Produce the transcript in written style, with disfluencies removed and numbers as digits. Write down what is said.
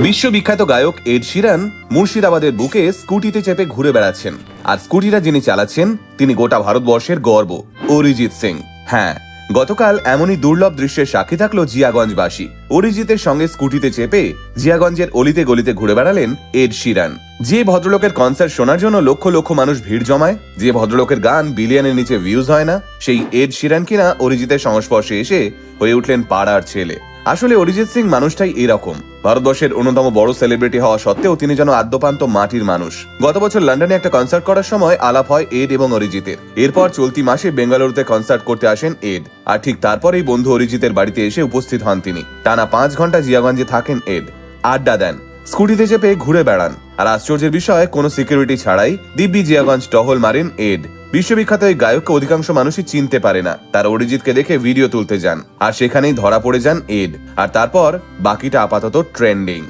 বিশ্ববিখ্যাত গায়ক Ed Sheeran মুর্শিদাবাদের বুকে স্কুটিতে চেপে ঘুরে বেড়াচ্ছেন, আর স্কুটিটা যিনি চালাচ্ছেন তিনি গোটা ভারতবর্ষের গর্ব, অরিজিৎ সিং। হ্যাঁ, গতকাল এমনই দুর্লভ দৃশ্যের সাক্ষী থাকলো জিয়াগঞ্জবাসী। অরিজিতের সঙ্গে স্কুটিতে চেপে জিয়াগঞ্জের অলিতে গলিতে ঘুরে বেড়ালেন এড শিরান। যে ভদ্রলোকের কনসার্ট শোনার জন্য লক্ষ লক্ষ মানুষ ভিড় জমায়, যে ভদ্রলোকের গান বিলিয়নের নিচে ভিউজ হয় না, সেই এড শিরান কিনা অরিজিতের সংস্পর্শে এসে হয়ে উঠলেন পাড়ার ছেলে। আসলে অরিজিৎ সিং মানুষটাই এরকম। ভারতবর্ষের অন্যতম বড় সেলিব্রিটি হওয়া সত্ত্বেও তিনি যেন আদ্যপান্ত মাটির মানুষ। গত বছর লন্ডনে একটা কনসার্ট করার সময় আলাপ হয় এড এবং অরিজিতের। এরপর চলতি মাসে বেঙ্গালুরুতে কনসার্ট করতে আসেন এড, আর ঠিক তারপরেই বন্ধু অরিজিতের বাড়িতে এসে উপস্থিত হন তিনি। টানা 5 ঘন্টা জিয়াগঞ্জে থাকেন এড, আড্ডা দেন, স্কুটিতে চেপে ঘুরে বেড়ান, আর আশ্চর্যের বিষয় কোনো সিকিউরিটি ছাড়াই দিব্যি জিয়াগঞ্জ টহল মারেন এড। বিশ্ববিখ্যাত এই গায়ককে অধিকাংশ মানুষই চিনতে পারে না। তারা অরিজিৎকে দেখে ভিডিও তুলতে যান, আর সেখানেই ধরা পড়ে যান এড। আর তারপর বাকিটা আপাতত ট্রেন্ডিং।